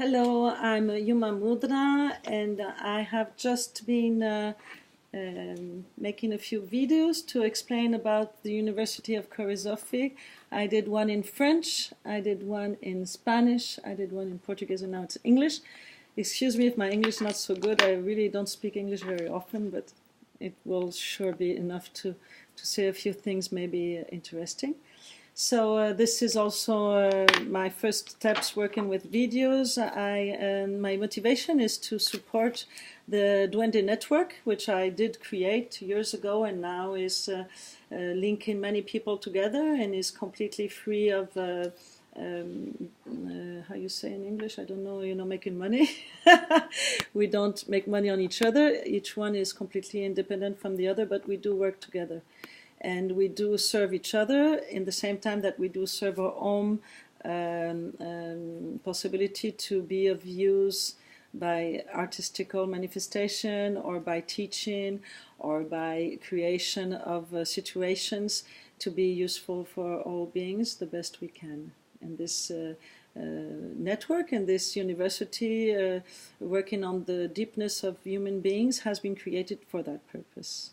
Hello, I'm Yuma Mudra, and I have just been making a few videos to explain about the University of Corisoffi. I did one in French, I did one in Spanish, I did one in Portuguese, and now it's English. Excuse me if my English is not so good. I really don't speak English very often, but it will sure be enough to say a few things maybe interesting. So this is also my first steps working with videos. My motivation is to support the Duende network, which I did create years ago and now is linking many people together and is completely free of how you say in English, I don't know, making money. We don't make money on each other. Each one is completely independent from the other, but we do work together. And we do serve each other in the same time that we do serve our own possibility to be of use by artistical manifestation or by teaching or by creation of situations to be useful for all beings the best we can. And this network and this university working on the deepness of human beings has been created for that purpose.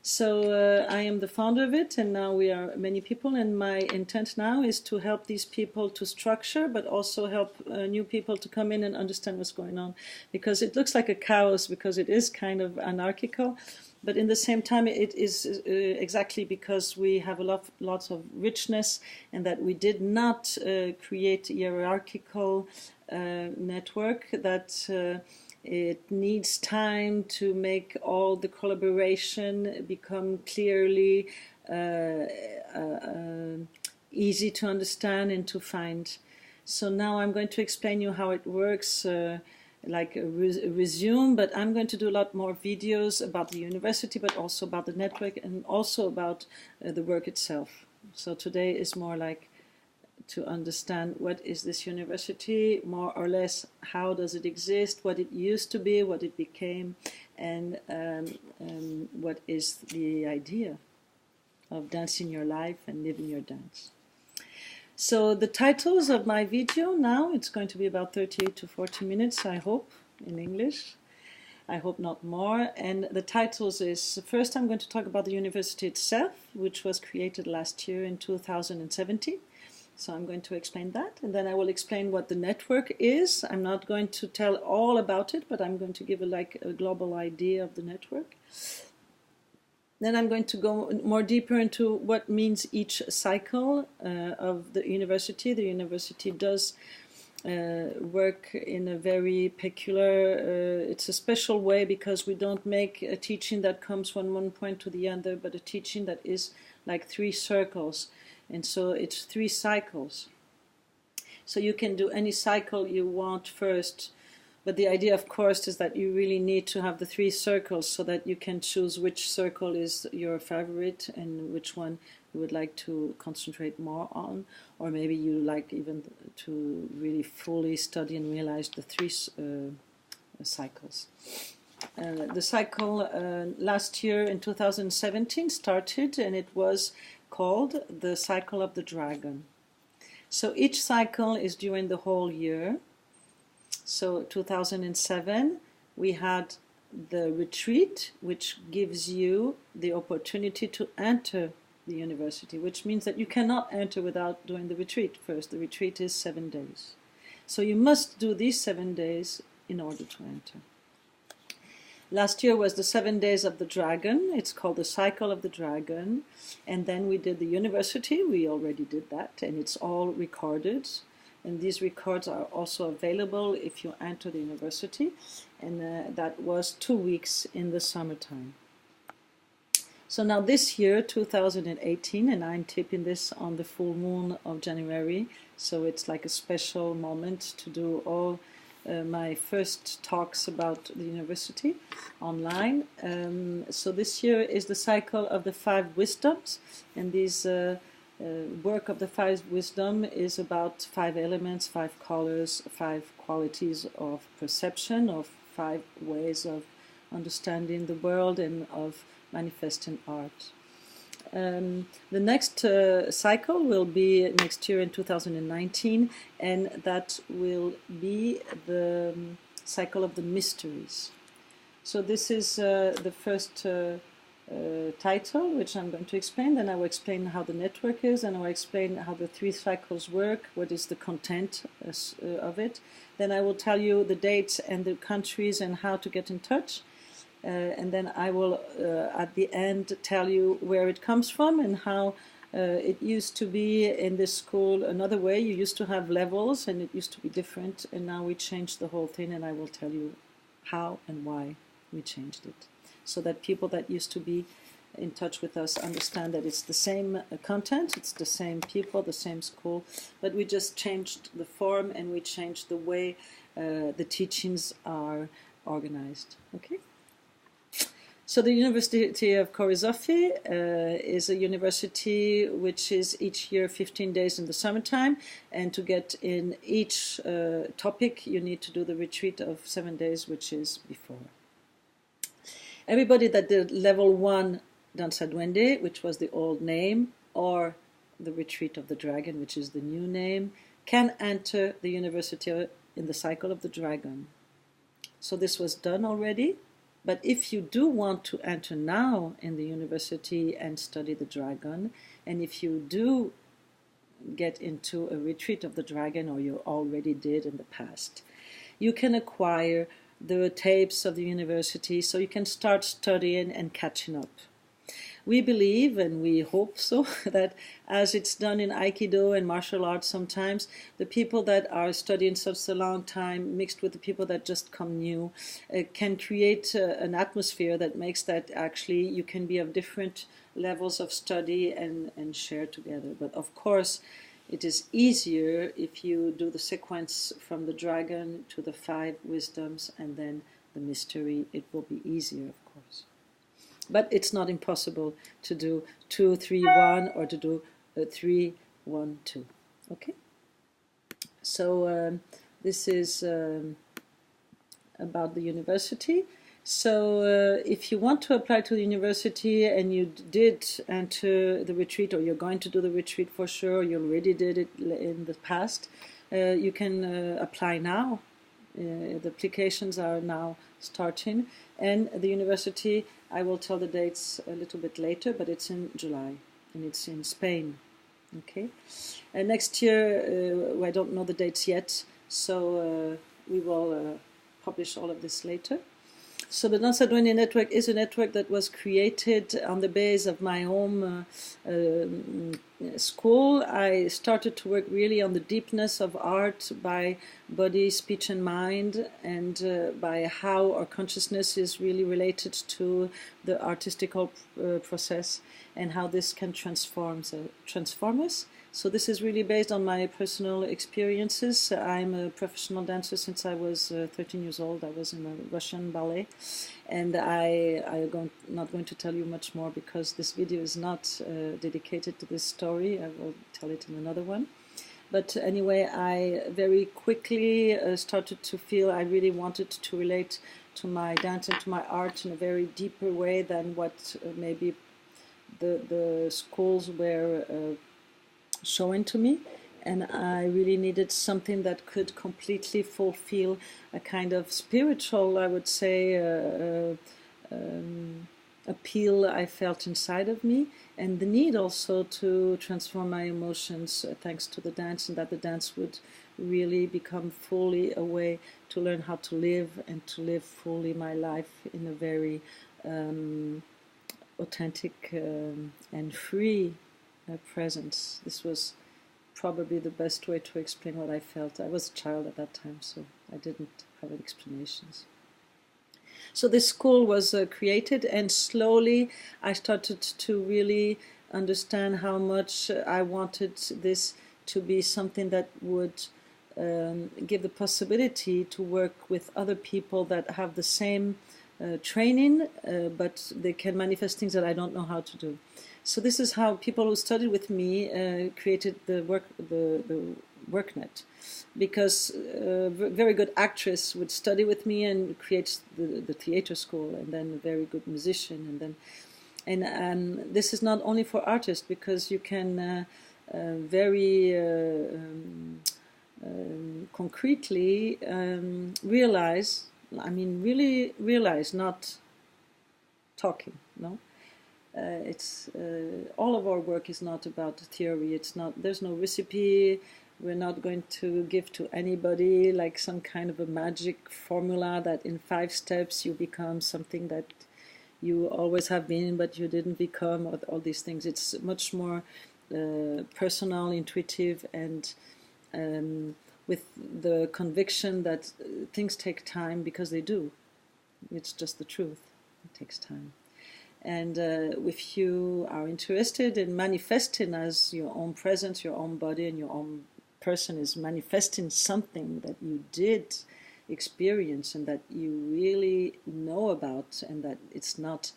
So I am the founder of it, and now we are many people, and my intent now is to help these people to structure, but also help new people to come in and understand what's going on, because it looks like a chaos, because it is kind of anarchical, but in the same time it is exactly because we have lots of richness, and that we did not create a hierarchical network that it needs time to make all the collaboration become clearly easy to understand and to find. So now I'm going to explain you how it works, like a resume, but I'm going to do a lot more videos about the university, but also about the network and also about the work itself. So today is more like to understand what is this university, more or less how does it exist, what it used to be, what it became, and what is the idea of dancing your life and living your dance. So the titles of my video now, it's going to be about 38 to 40 minutes, I hope, in English. I hope not more. And the titles is, first I'm going to talk about the university itself, which was created last year in 2017. So I'm going to explain that, and then I will explain what the network is. I'm not going to tell all about it, but I'm going to give a global idea of the network. Then I'm going to go more deeper into what means each cycle of the university. The university does work in a very peculiar, it's a special way, because we don't make a teaching that comes from one point to the other, but a teaching that is like 3 circles. And so it's 3 cycles. So you can do any cycle you want first. But the idea, of course, is that you really need to have the 3 circles so that you can choose which circle is your favorite and which one you would like to concentrate more on. Or maybe you like even to really fully study and realize the 3 cycles. The cycle last year in 2017 started, and it was called the Cycle of the Dragon. So each cycle is during the whole year. So 2007 we had the retreat, which gives you the opportunity to enter the university, which means that you cannot enter without doing the retreat first. The retreat is 7 days. So you must do these 7 days in order to enter. Last year was the 7 days of the dragon. It's called the Cycle of the Dragon. And then we did the university. We already did that, and it's all recorded. And these records are also available if you enter the university. And that was 2 weeks in the summertime. So now this year, 2018, and I'm taping this on the full moon of January. So it's like a special moment to do all my first talks about the university online. So this year is the cycle of the 5 wisdoms, and this work of the 5 wisdom is about 5 elements, 5 colors, 5 qualities of perception, of 5 ways of understanding the world and of manifesting art. The next cycle will be next year in 2019, and that will be the cycle of the mysteries. So this is the first title, which I'm going to explain. Then I will explain how the network is, and I will explain how the 3 cycles work, what is the content of it. Then I will tell you the dates and the countries and how to get in touch. And then I will, at the end, tell you where it comes from and how it used to be in this school another way. You used to have levels and it used to be different, and now we changed the whole thing, and I will tell you how and why we changed it, so that people that used to be in touch with us understand that it's the same content, it's the same people, the same school, but we just changed the form and we changed the way the teachings are organized. Okay? So the University of Korysofi is a university which is each year 15 days in the summertime, and to get in each topic you need to do the retreat of 7 days, which is before. Everybody that did level 1 Danza Duende, which was the old name, or the Retreat of the Dragon, which is the new name, can enter the university in the cycle of the dragon. So this was done already, but if you do want to enter now in the university and study the dragon, and if you do get into a retreat of the dragon, or you already did in the past, you can acquire the tapes of the university, so you can start studying and catching up. We believe, and we hope so, that as it's done in Aikido and martial arts sometimes, the people that are studying such a long time mixed with the people that just come new can create an atmosphere that makes that actually you can be of different levels of study and share together. But of course, it is easier if you do the sequence from the dragon to the 5 wisdoms and then the mystery. It will be easier, of course. But it's not impossible to do 2, 3, 1, or to do 3, 1, 2. Okay? So this is about the university. So if you want to apply to the university and you did enter the retreat, or you're going to do the retreat for sure, you already did it in the past, you can apply now. The applications are now starting, and the university, I will tell the dates a little bit later, but it's in July and it's in Spain. Okay, and next year I don't know the dates yet, so we will publish all of this later. So the Danza Duende network is a network that was created on the base of my home school. I started to work really on the deepness of art by body, speech and mind, and by how our consciousness is really related to the artistical process, and how this can transform us. So this is really based on my personal experiences. I'm a professional dancer since I was 13 years old. I was in a Russian ballet, and I'm not going to tell you much more because this video is not dedicated to this story. I will tell it in another one. But anyway, I very quickly started to feel I really wanted to relate to my dance and to my art in a very deeper way than what maybe the schools were showing to me, and I really needed something that could completely fulfill a kind of spiritual, I would say, appeal I felt inside of me, and the need also to transform my emotions thanks to the dance, and that the dance would really become fully a way to learn how to live and to live fully my life in a very authentic and free presence. This was probably the best way to explain what I felt. I was a child at that time, so I didn't have explanations. So this school was created, and slowly I started to really understand how much I wanted this to be something that would give the possibility to work with other people that have the same training, but they can manifest things that I don't know how to do. So this is how people who studied with me created the WorkNet, because a very good actress would study with me and create the theater school, and then a very good musician, and then And this is not only for artists, because you can very concretely realize, I mean really realize, not talking, no? It's all of our work is not about theory. It's not, there's no recipe. We're not going to give to anybody like some kind of a magic formula that in 5 steps you become something that you always have been but you didn't become, or all these things. It's much more personal, intuitive, and with the conviction that things take time, because they do. It's just the truth. It takes time. And if you are interested in manifesting as your own presence, your own body, and your own person is manifesting something that you did experience and that you really know about, and that it's not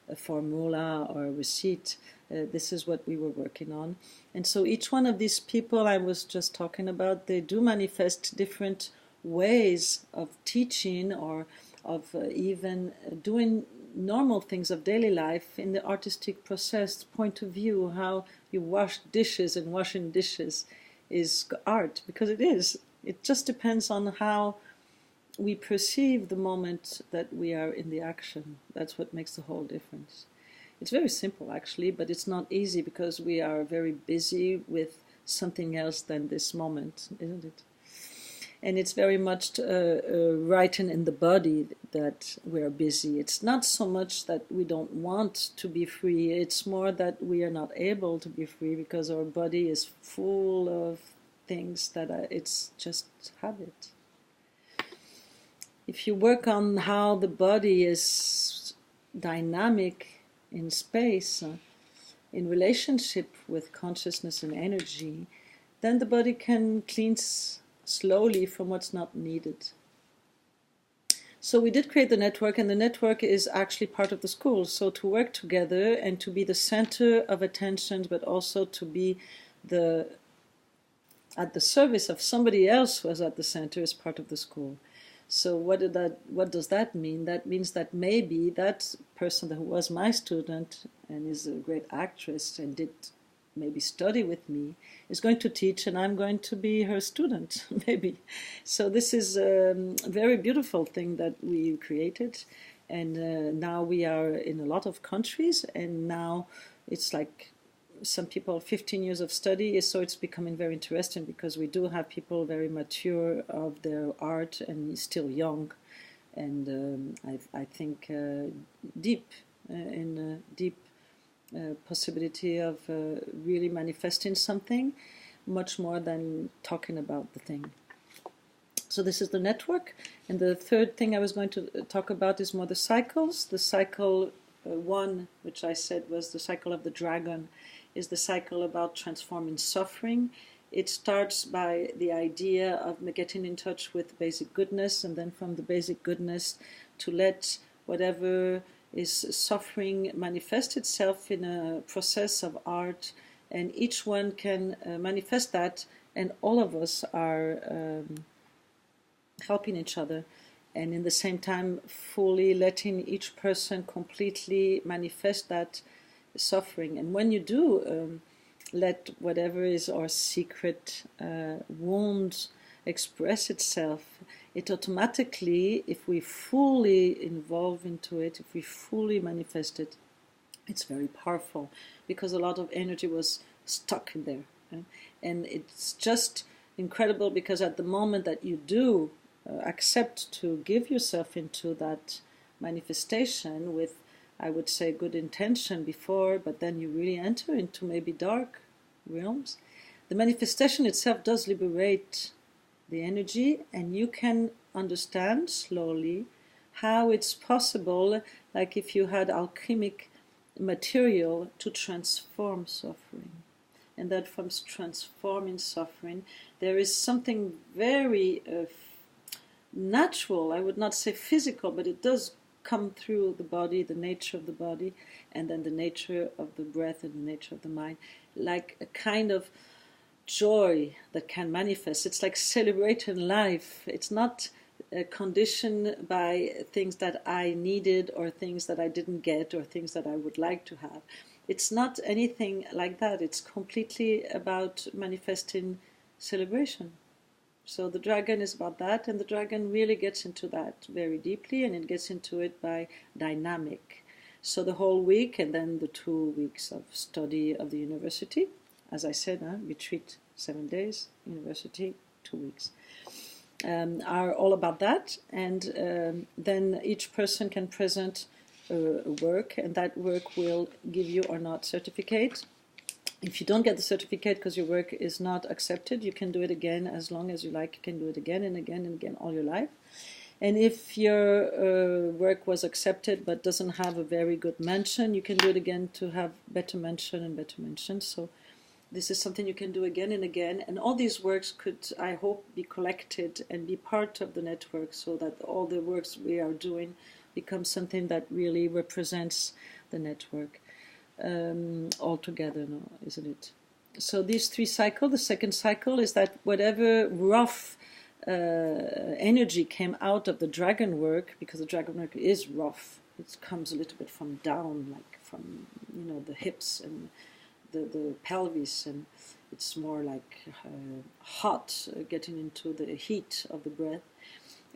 a formula or a receipt, this is what we were working on. And so each one of these people I was just talking about, they do manifest different ways of teaching, or of even doing normal things of daily life in the artistic process point of view. How you wash dishes, and washing dishes is art, because it is. It just depends on how we perceive the moment that we are in the action. That's what makes the whole difference. It's very simple actually, but it's not easy because we are very busy with something else than this moment, isn't it? And it's very much written in the body that we're busy. It's not so much that we don't want to be free, it's more that we are not able to be free because our body is full of things that it's just habit. If you work on how the body is dynamic in space, in relationship with consciousness and energy, then the body can cleanse slowly from what's not needed. So we did create the network, and the network is actually part of the school. So to work together and to be the center of attention, but also to be at the service of somebody else who is at the center, is part of the school. So what does that mean? That means that maybe that person who was my student and is a great actress and did maybe study with me is going to teach, and I'm going to be her student, maybe. So this is a very beautiful thing that we created, and now we are in a lot of countries, and now it's like some people 15 years of study, so it's becoming very interesting because we do have people very mature of their art and still young, and I think deep in deep possibility of really manifesting something much more than talking about the thing. So this is the network. And the third thing I was going to talk about is more the cycles. The cycle 1, which I said was the cycle of the dragon, is the cycle about transforming suffering. It starts by the idea of getting in touch with basic goodness, and then from the basic goodness to let whatever is suffering manifest itself in a process of art, and each one can manifest that, and all of us are helping each other, and in the same time fully letting each person completely manifest that suffering. And when you do let whatever is our secret wound express itself, it automatically, if we fully involve into it, if we fully manifest it, it's very powerful, because a lot of energy was stuck in there. Right? And it's just incredible, because at the moment that you do accept to give yourself into that manifestation with, I would say, good intention before, but then you really enter into maybe dark realms, the manifestation itself does liberate the energy, and you can understand slowly how it's possible, like if you had alchemic material, to transform suffering. And that from transforming suffering, there is something very natural, I would not say physical, but it does come through the body, the nature of the body, and then the nature of the breath and the nature of the mind, like a kind of joy that can manifest. It's like celebrating life. It's not conditioned by things that I needed or things that I didn't get or things that I would like to have. It's not anything like that. It's completely about manifesting celebration. So the dragon is about that, and the dragon really gets into that very deeply, and it gets into it by dynamic. So the whole week and then the 2 weeks of study of the university, as I said, retreat 7 days, university 2 weeks, are all about that. And then each person can present a work, and that work will give you or not certificate. If you don't get the certificate because your work is not accepted, you can do it again as long as you like. You can do it again and again and again all your life. And if your work was accepted but doesn't have a very good mention, you can do it again to have better mention and better mention. So this is something you can do again and again. And all these works could, I hope, be collected and be part of the network so that all the works we are doing become something that really represents the network altogether, no, isn't it? So these 3 cycles, the second cycle is that whatever rough energy came out of the dragon work, because the dragon work is rough, it comes a little bit from down, like from, the hips and the pelvis, and it's more like hot, getting into the heat of the breath.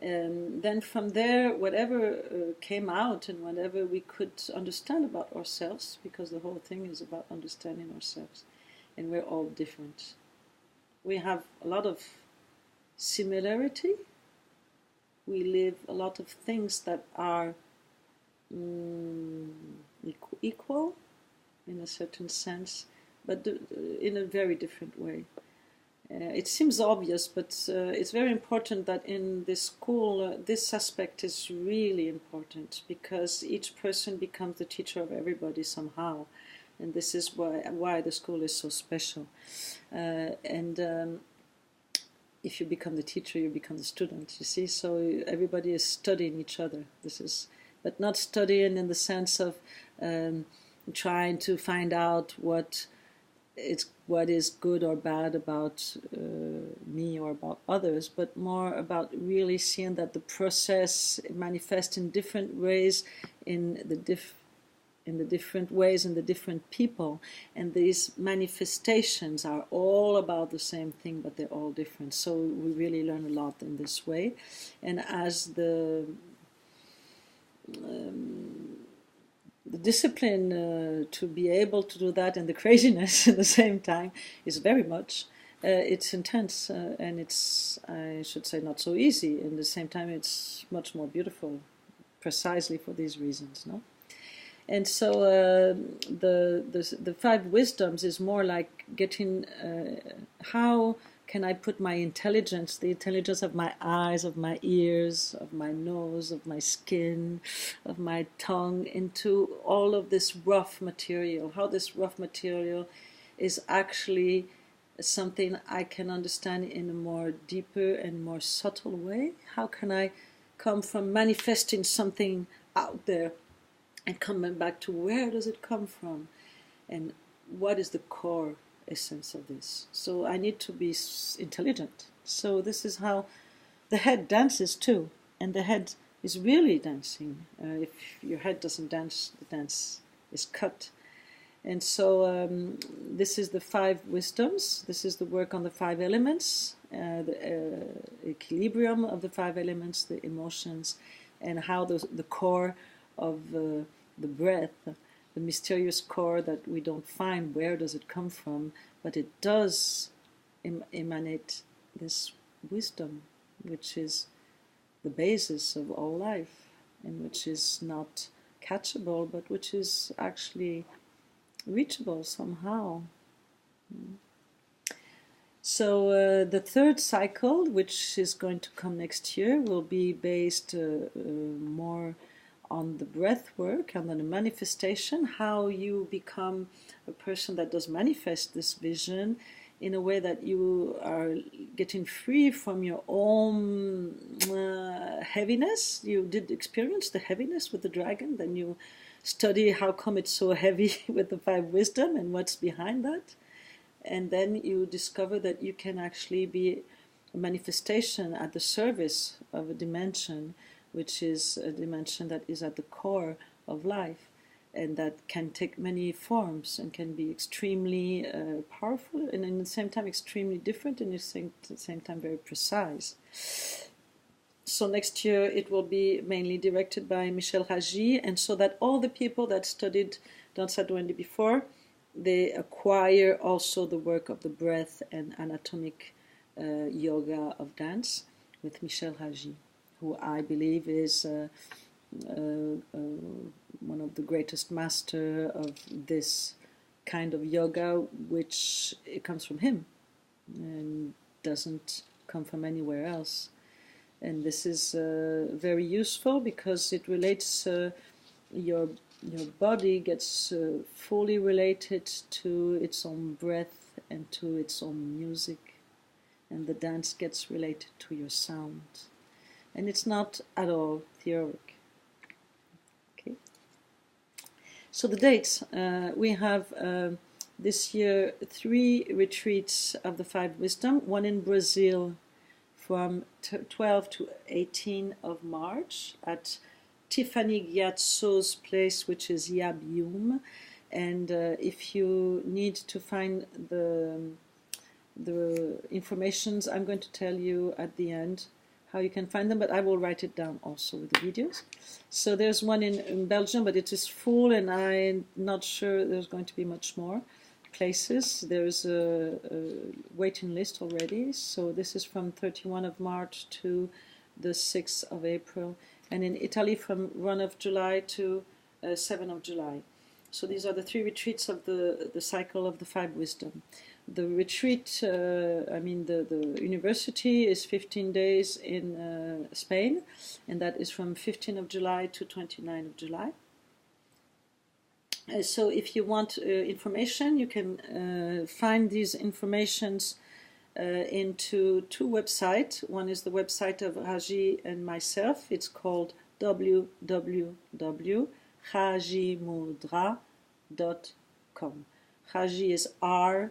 Then from there, whatever came out and whatever we could understand about ourselves, because the whole thing is about understanding ourselves, and we're all different. We have a lot of similarity. We live a lot of things that are equal in a certain sense, but in a very different way. It seems obvious, but it's very important that in this school, this aspect is really important, because each person becomes the teacher of everybody somehow. And this is why the school is so special. If you become the teacher, you become the student, you see. So everybody is studying each other. But not studying in the sense of trying to find out what is good or bad about me or about others, but more about really seeing that the process manifests in different ways in the different ways in the different people, and these manifestations are all about the same thing, but they're all different. So we really learn a lot in this way, and as the discipline to be able to do that and the craziness at the same time is very much, it's intense, and it's, I should say, not so easy. In the same time, it's much more beautiful, precisely for these reasons, no? And so the 5 wisdoms is more like getting, how can I put my intelligence, the intelligence of my eyes, of my ears, of my nose, of my skin, of my tongue, into all of this rough material, how this rough material is actually something I can understand in a more deeper and more subtle way. How can I come from manifesting something out there and coming back to where does it come from, and what is the core essence of this? So I need to be intelligent. So this is how the head dances too, and the head is really dancing. If your head doesn't dance, the dance is cut. And so this is the 5 wisdoms. This is the work on the 5 elements, the equilibrium of the 5 elements, the emotions, and how the core of the breath, the mysterious core that we don't find, where does it come from, but it does emanate this wisdom, which is the basis of all life, and which is not catchable, but which is actually reachable somehow. So the 3rd cycle, which is going to come next year, will be based more on the breath work and on the manifestation, how you become a person that does manifest this vision in a way that you are getting free from your own heaviness. You did experience the heaviness with the dragon, then you study how come it's so heavy with the 5 wisdom and what's behind that. And then you discover that you can actually be a manifestation at the service of a dimension, which is a dimension that is at the core of life, and that can take many forms and can be extremely powerful, and in the same time extremely different, and at the same time very precise. So next year it will be mainly directed by Michel Raji, and so that all the people that studied Dansa Duende before, they acquire also the work of the breath and anatomic yoga of dance with Michel Raji, who I believe is one of the greatest master of this kind of yoga, which it comes from him and doesn't come from anywhere else. And this is very useful because it relates your body gets fully related to its own breath and to its own music, and the dance gets related to your sound, and it's not at all theoric. Okay. So the dates, we have this year 3 retreats of the 5 wisdom, one in Brazil from 12 to 18 of March at Tiffany Gyatso's place, which is Yabium. And if you need to find the informations, I'm going to tell you at the end how you can find them, but I will write it down also with the videos. So there's one in Belgium, but it is full, and I'm not sure there's going to be much more places. There's a waiting list already. So this is from 31 of March to the 6th of April, and in Italy from 1 of July to 7 of July. So these are the 3 retreats of the cycle of the 5 wisdom. The retreat, the university is 15 days in Spain, and that is from 15 of July to 29 of July. So if you want information, you can find these informations into 2 websites. One is the website of Raji and myself. It's called www.rajimudra.com. Raji is RAJIMUDRA,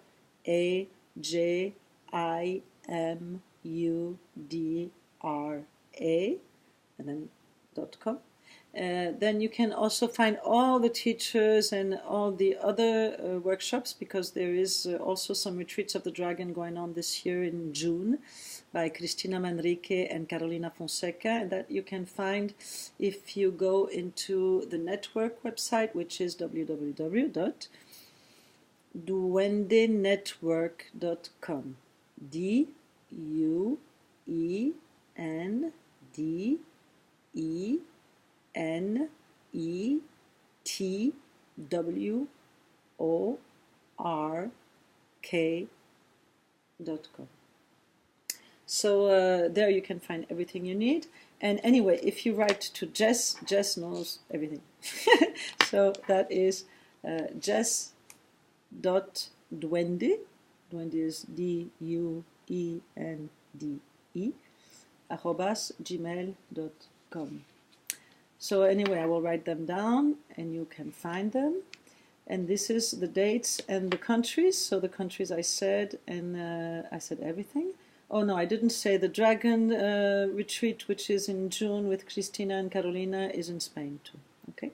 and then .com. Then you can also find all the teachers and all the other workshops, because there is also some retreats of the dragon going on this year in June by Cristina Manrique and Carolina Fonseca, and that you can find if you go into the network website, which is www.duendenetwork.com. DUENDENetwork.com. So there you can find everything you need. And anyway, if you write to Jess, Jess knows everything. So that is jess.duende, duende is DUENDE, @gmail.com. So anyway, I will write them down and you can find them. And this is the dates and the countries. So the countries I said, and I said everything. Oh no, I didn't say the dragon retreat, which is in June with Cristina and Carolina, is in Spain too. Okay,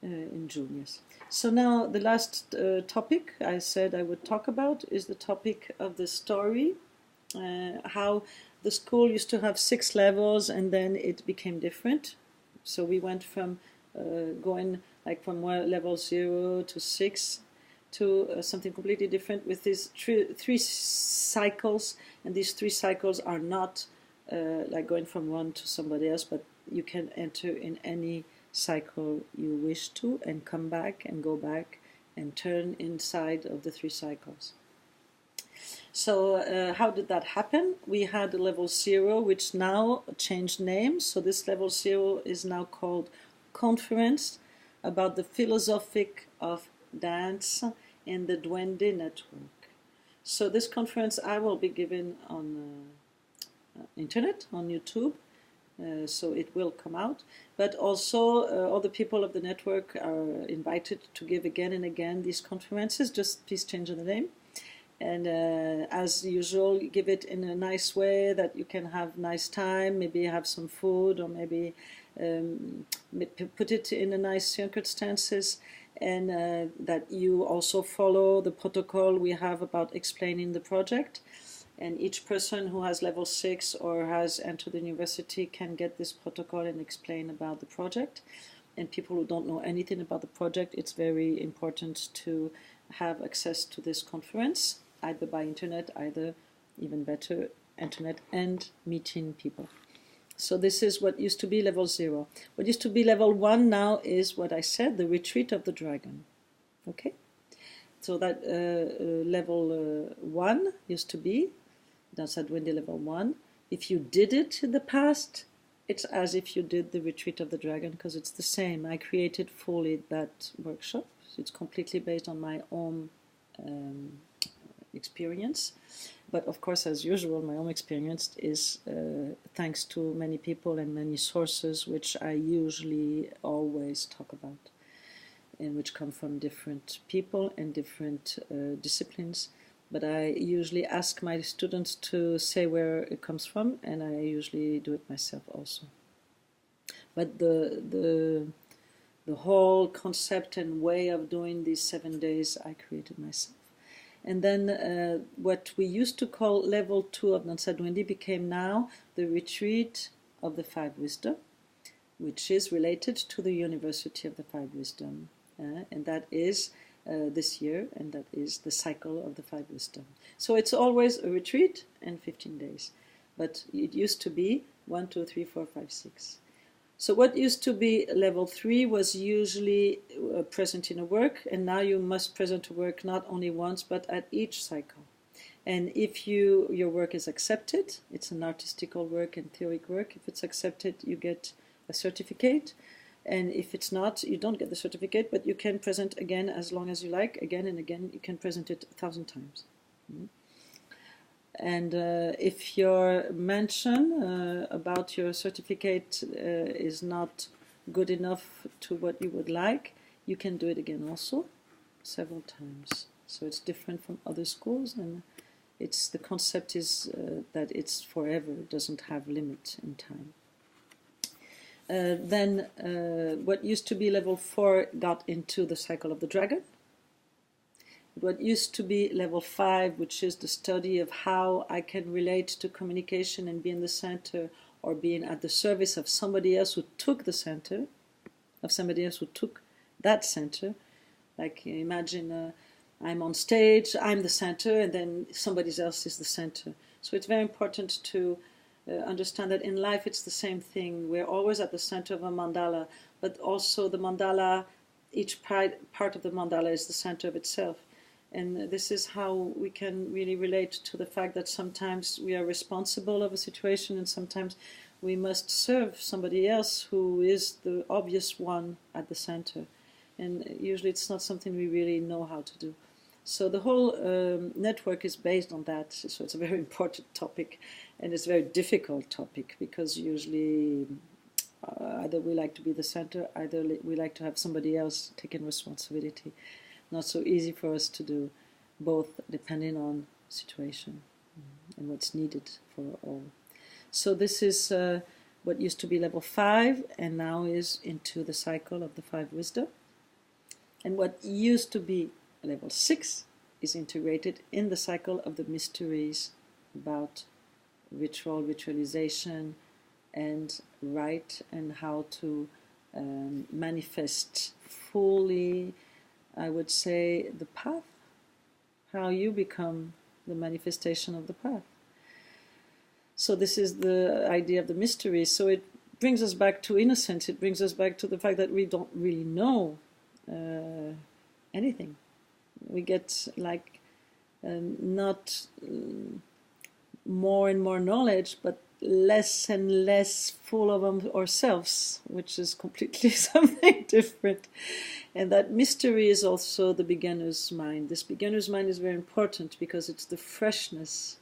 in June, yes. So now the last topic I said I would talk about is the topic of the story. How the school used to have 6 levels, and then it became different. So we went from going like from level 0 to 6 to something completely different with these 3 cycles, and these 3 cycles are not like going from one to somebody else, but you can enter in any cycle you wish to and come back and go back and turn inside of the 3 cycles. So how did that happen? We had level 0, which now changed names. So this level 0 is now called Conference about the Philosophic of Dance in the Duende Network. So this conference I will be giving on internet, on YouTube. So it will come out. But also all the people of the network are invited to give again and again these conferences. Just please change the name. And as usual, give it in a nice way that you can have nice time, maybe have some food, or maybe put it in a nice circumstances, and that you also follow the protocol we have about explaining the project. And each person who has level 6 or has entered the university can get this protocol and explain about the project. And people who don't know anything about the project, it's very important to have access to this conference, either by internet, either even better, internet and meeting people. So this is what used to be level 0. What used to be level 1 now is what I said, the retreat of the dragon. Okay? So that level 1 used to be, Danza Duende level 1. If you did it in the past, it's as if you did the retreat of the dragon, because it's the same. I created fully that workshop. It's completely based on my own experience. But of course, as usual, my own experience is thanks to many people and many sources, which I usually always talk about, and which come from different people and different disciplines. But I usually ask my students to say where it comes from, and I usually do it myself also. But the whole concept and way of doing these 7 days I created myself. And then what we used to call level 2 of Danza Duende became now the retreat of the 5 wisdom, which is related to the University of the 5 wisdom. And that is this year, and that is the cycle of the 5 wisdom. So it's always a retreat and 15 days. But it used to be 1, 2, 3, 4, 5, 6. So what used to be level 3 was usually present in a work, and now you must present a work not only once, but at each cycle. And if your work is accepted, it's an artistical work and theoric work, if it's accepted, you get a certificate. And if it's not, you don't get the certificate, but you can present again as long as you like, again and again. You can present it 1,000 times. And if your mention about your certificate is not good enough to what you would like, you can do it again also, several times. So it's different from other schools, and the concept is that it's forever, it doesn't have limit in time. Then what used to be level 4 got into the cycle of the dragon. What used to be level 5, which is the study of how I can relate to communication and be in the center, or being at the service of somebody else who took the center, of somebody else who took that center. Like imagine I'm on stage, I'm the center, and then somebody else is the center. So it's very important to understand that in life it's the same thing. We're always at the center of a mandala, but also the mandala, each part of the mandala is the center of itself. And this is how we can really relate to the fact that sometimes we are responsible of a situation, and sometimes we must serve somebody else who is the obvious one at the center. And usually it's not something we really know how to do. So the whole network is based on that. So it's a very important topic, and it's a very difficult topic, because usually either we like to be the center, either we like to have somebody else taking responsibility. Not so easy for us to do both, depending on situation and what's needed for all. So this is what used to be level 5, and now is into the cycle of the 5 wisdom. And what used to be level 6 is integrated in the cycle of the mysteries about ritual, ritualization, and rite, and how to manifest fully, I would say, the path, how you become the manifestation of the path. So this is the idea of the mystery. So it brings us back to innocence. It brings us back to the fact that we don't really know anything. We get like not more and more knowledge, but less and less full of ourselves, which is completely something different. And that mystery is also the beginner's mind. This beginner's mind is very important because it's the freshness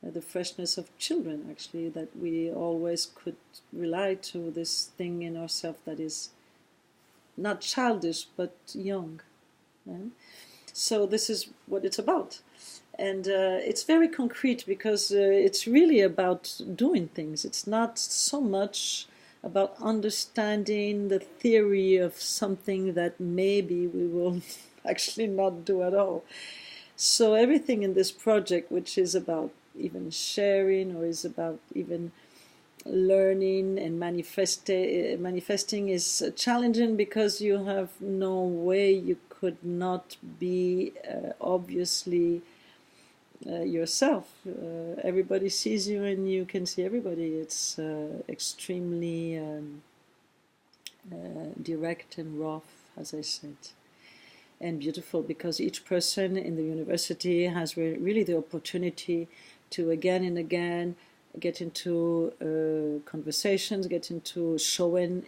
of children, actually, that we always could rely to this thing in ourselves that is not childish, but young. Yeah? So this is what it's about. And it's very concrete because it's really about doing things. It's not so much about understanding the theory of something that maybe we will actually not do at all. So everything in this project, which is about even sharing or is about even learning and manifesting, is challenging because you have no way, you could not be obviously yourself. Everybody sees you and you can see everybody. It's extremely direct and rough, as I said, and beautiful, because each person in the university has really the opportunity to again and again get into conversations, get into showing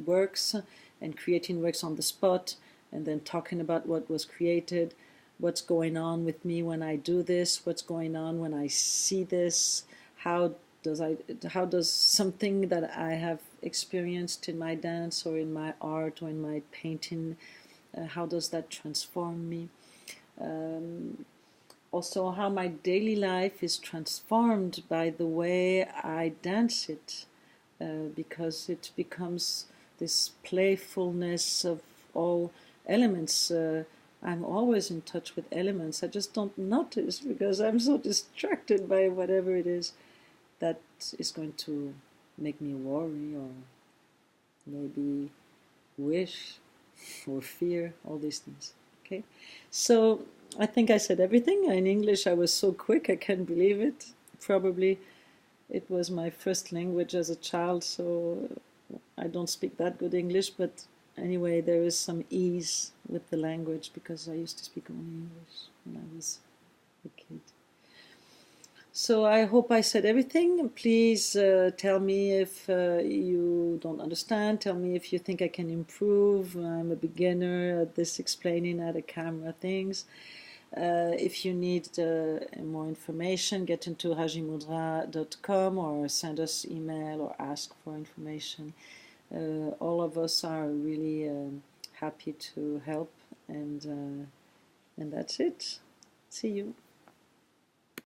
works and creating works on the spot, and then talking about what was created, what's going on with me when I do this, what's going on when I see this, how does something that I have experienced in my dance or in my art or in my painting, how does that transform me? Also, how my daily life is transformed by the way I dance it, because it becomes this playfulness of all elements. I'm always in touch with elements. I just don't notice because I'm so distracted by whatever it is that is going to make me worry or maybe wish or fear, all these things. Okay, so I think I said everything. In English, I was so quick, I can't believe it. Probably it was my first language as a child, so I don't speak that good English, but anyway, there is some ease with the language because I used to speak only English when I was a kid. So I hope I said everything. Please tell me if you don't understand. Tell me if you think I can improve. I'm a beginner at this explaining at a camera things. If you need more information, get into hajimoudra.com or send us email or ask for information. All of us are really happy to help, and that's it. See you.